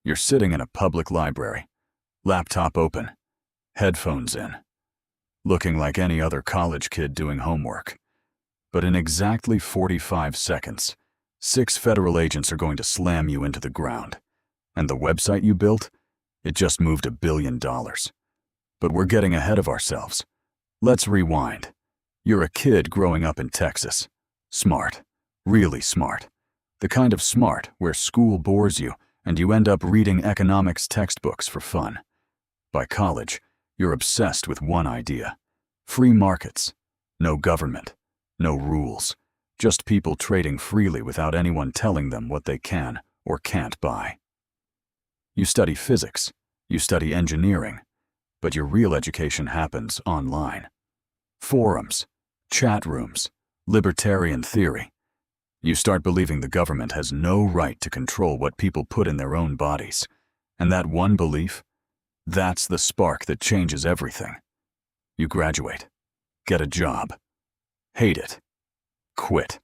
You're sitting in a public library, laptop open, headphones in, looking like any other college kid doing homework. But in exactly 45 seconds, 6 federal agents are going to slam you into the ground. And the website you built? It just moved $1 billion. But we're getting ahead of ourselves. Let's rewind. You're a kid growing up in Texas. Smart. Really smart. The kind of smart where school bores you and you end up reading economics textbooks for fun. By college, you're obsessed with one idea. Free markets. No government. No rules. Just people trading freely without anyone telling them what they can or can't buy. You study physics. You study engineering. But your real education happens online. Forums, chat rooms, libertarian theory. You start believing the government has no right to control what people put in their own bodies. And that one belief, that's the spark that changes everything. You graduate, get a job, hate it, quit,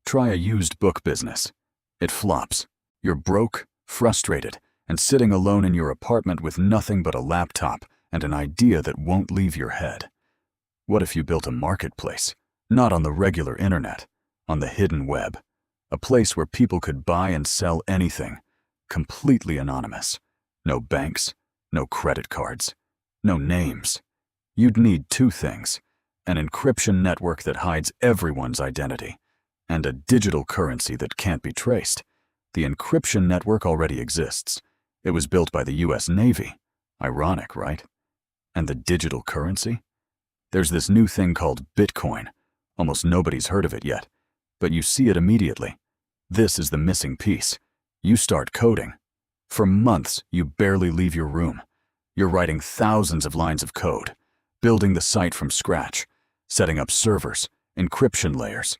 try a used book business. It flops. You're broke, frustrated, and sitting alone in your apartment with nothing but a laptop and an idea that won't leave your head. What if you built a marketplace, not on the regular internet, on the hidden web, a place where people could buy and sell anything, completely anonymous. No banks, no credit cards, no names. You'd need 2 things, an encryption network that hides everyone's identity, and a digital currency that can't be traced. The encryption network already exists. It was built by the US Navy. Ironic, right? And the digital currency? There's this new thing called Bitcoin. Almost nobody's heard of it yet, but you see it immediately. This is the missing piece. You start coding. For months, you barely leave your room. You're writing thousands of lines of code, building the site from scratch, setting up servers, encryption layers,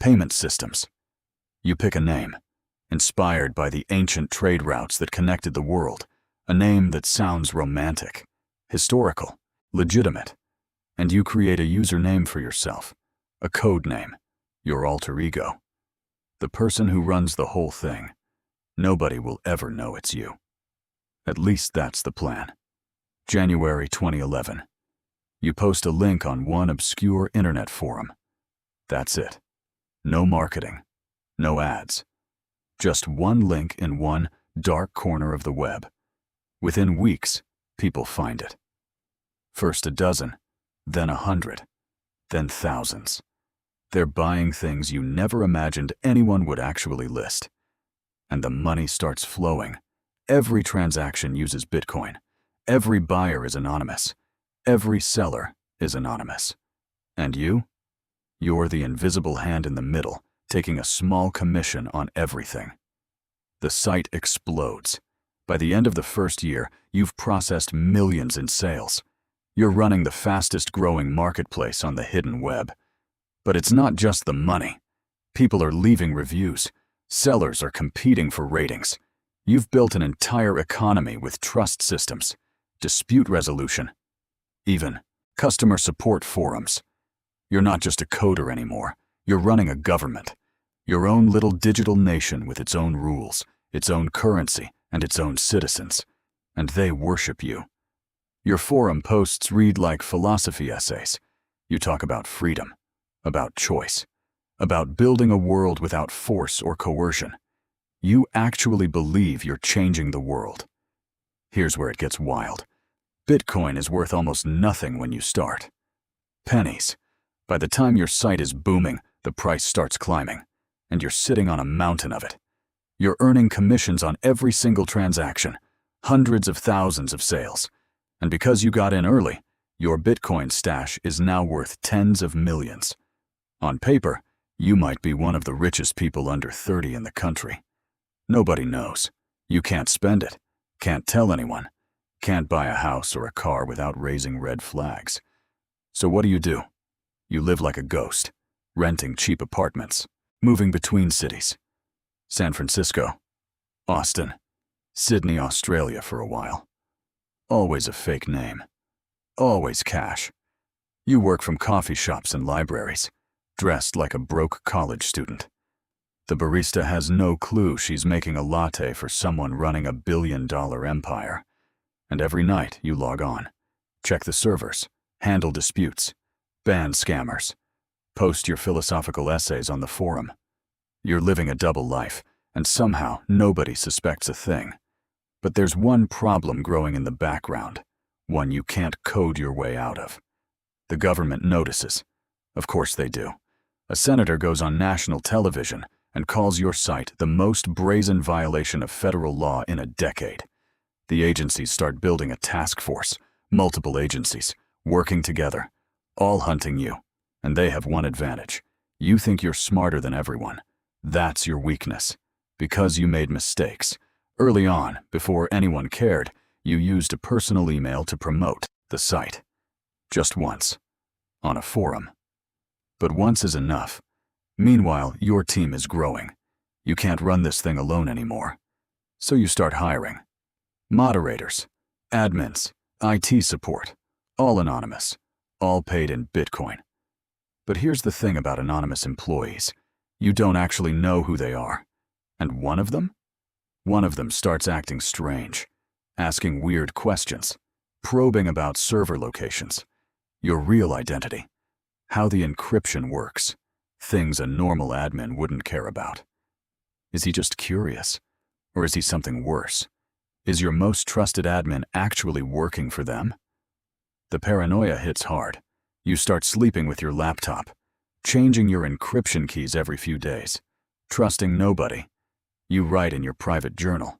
payment systems. You pick a name, inspired by the ancient trade routes that connected the world, a name that sounds romantic, historical, legitimate. And you create a username for yourself, a code name, your alter ego. The person who runs the whole thing. Nobody will ever know it's you. At least that's the plan. January 2011. You post a link on one obscure internet forum. That's it. No marketing, no ads. Just one link in one dark corner of the web. Within weeks, people find it. First a dozen, then 100, then thousands. They're buying things you never imagined anyone would actually list. And the money starts flowing. Every transaction uses Bitcoin. Every buyer is anonymous. Every seller is anonymous. And you? You're the invisible hand in the middle, taking a small commission on everything. The site explodes. By the end of the first year, you've processed millions in sales. You're running the fastest growing marketplace on the hidden web. But it's not just the money. People are leaving reviews. Sellers are competing for ratings. You've built an entire economy with trust systems, dispute resolution, even customer support forums. You're not just a coder anymore. You're running a government. Your own little digital nation with its own rules, its own currency, and its own citizens. And they worship you. Your forum posts read like philosophy essays. You talk about freedom, about choice, about building a world without force or coercion. You actually believe you're changing the world. Here's where it gets wild. Bitcoin is worth almost nothing when you start. Pennies. By the time your site is booming, the price starts climbing, and you're sitting on a mountain of it. You're earning commissions on every single transaction, hundreds of thousands of sales. And because you got in early, your Bitcoin stash is now worth tens of millions. On paper, you might be one of the richest people under 30 in the country. Nobody knows. You can't spend it, can't tell anyone, can't buy a house or a car without raising red flags. So what do? You live like a ghost, renting cheap apartments, moving between cities. San Francisco, Austin, Sydney, Australia for a while. Always a fake name. Always cash. You work from coffee shops and libraries, dressed like a broke college student. The barista has no clue she's making a latte for someone running a billion-dollar empire. And every night you log on, check the servers, handle disputes, ban scammers, post your philosophical essays on the forum. You're living a double life, and somehow nobody suspects a thing. But there's one problem growing in the background, one you can't code your way out of. The government notices. Of course they do. A senator goes on national television and calls your site the most brazen violation of federal law in a decade. The agencies start building a task force, multiple agencies, working together, all hunting you. And they have one advantage. You think you're smarter than everyone. That's your weakness. Because you made mistakes. Early on, before anyone cared, you used a personal email to promote the site. Just once. On a forum. But once is enough. Meanwhile, your team is growing. You can't run this thing alone anymore. So you start hiring. Moderators, admins, IT support, all anonymous, all paid in Bitcoin. But here's the thing about anonymous employees. You don't actually know who they are. And one of them starts acting strange, asking weird questions, probing about server locations, your real identity, how the encryption works, things a normal admin wouldn't care about. Is he just curious? Or is he something worse? Is your most trusted admin actually working for them? The paranoia hits hard. You start sleeping with your laptop, changing your encryption keys every few days, trusting nobody. You write in your private journal.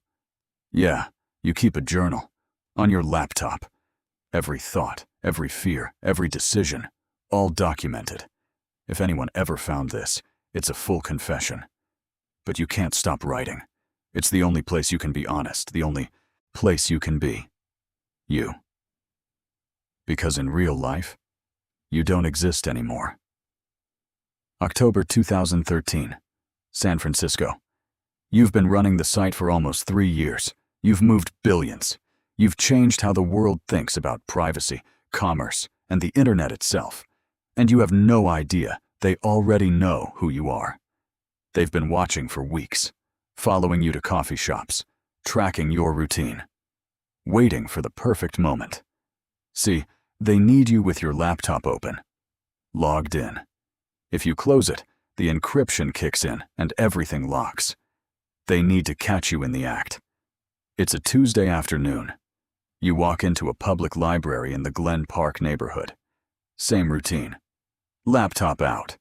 Yeah, you keep a journal. On your laptop. Every thought, every fear, every decision, all documented. If anyone ever found this, it's a full confession. But you can't stop writing. It's the only place you can be honest, the only place you can be you. Because in real life, you don't exist anymore. October 2013, San Francisco. You've been running the site for almost 3 years. You've moved billions. You've changed how the world thinks about privacy, commerce, and the internet itself. And you have no idea they already know who you are. They've been watching for weeks, following you to coffee shops, tracking your routine, waiting for the perfect moment. See, they need you with your laptop open, logged in. If you close it, the encryption kicks in and everything locks. They need to catch you in the act. It's a Tuesday afternoon. You walk into a public library in the Glen Park neighborhood. Same routine. Laptop out.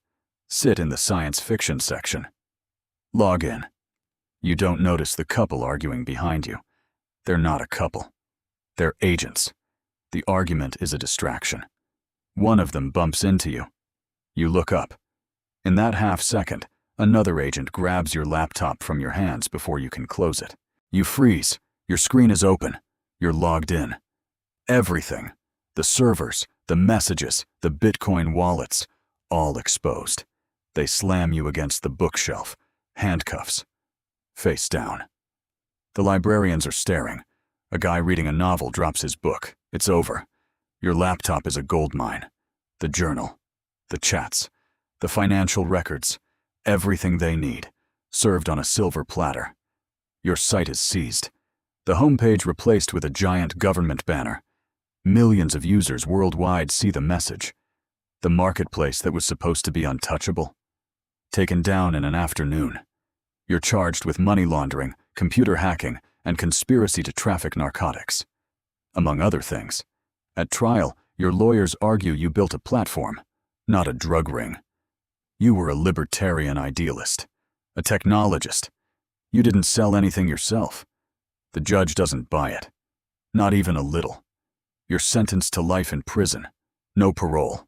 Sit in the science fiction section. Log in. You don't notice the couple arguing behind you. They're not a couple. They're agents. The argument is a distraction. One of them bumps into you. You look up. In that half second, another agent grabs your laptop from your hands before you can close it. You freeze. Your screen is open. You're logged in. Everything. The servers, the messages, the Bitcoin wallets, all exposed. They slam you against the bookshelf. Handcuffs. Face down. The librarians are staring. A guy reading a novel drops his book. It's over. Your laptop is a goldmine. The journal. The chats. The financial records. Everything they need. Served on a silver platter. Your site is seized. The homepage replaced with a giant government banner. Millions of users worldwide see the message. The marketplace that was supposed to be untouchable. Taken down in an afternoon. You're charged with money laundering, computer hacking, and conspiracy to traffic narcotics. Among other things. At trial, your lawyers argue you built a platform, not a drug ring. You were a libertarian idealist, a technologist. You didn't sell anything yourself. The judge doesn't buy it. Not even a little. You're sentenced to life in prison. No parole.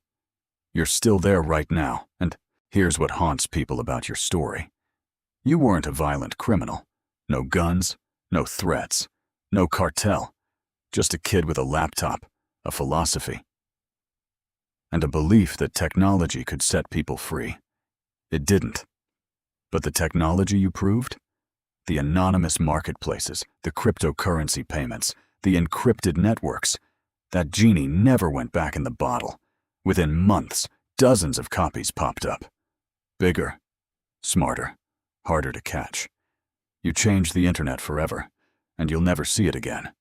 You're still there right now, and here's what haunts people about your story. You weren't a violent criminal. No guns, no threats, no cartel. Just a kid with a laptop, a philosophy, and a belief that technology could set people free. It didn't. But the technology you proved? The anonymous marketplaces, the cryptocurrency payments, the encrypted networks. That genie never went back in the bottle. Within months, dozens of copies popped up. Bigger, smarter, harder to catch. You change the internet forever, and you'll never see it again.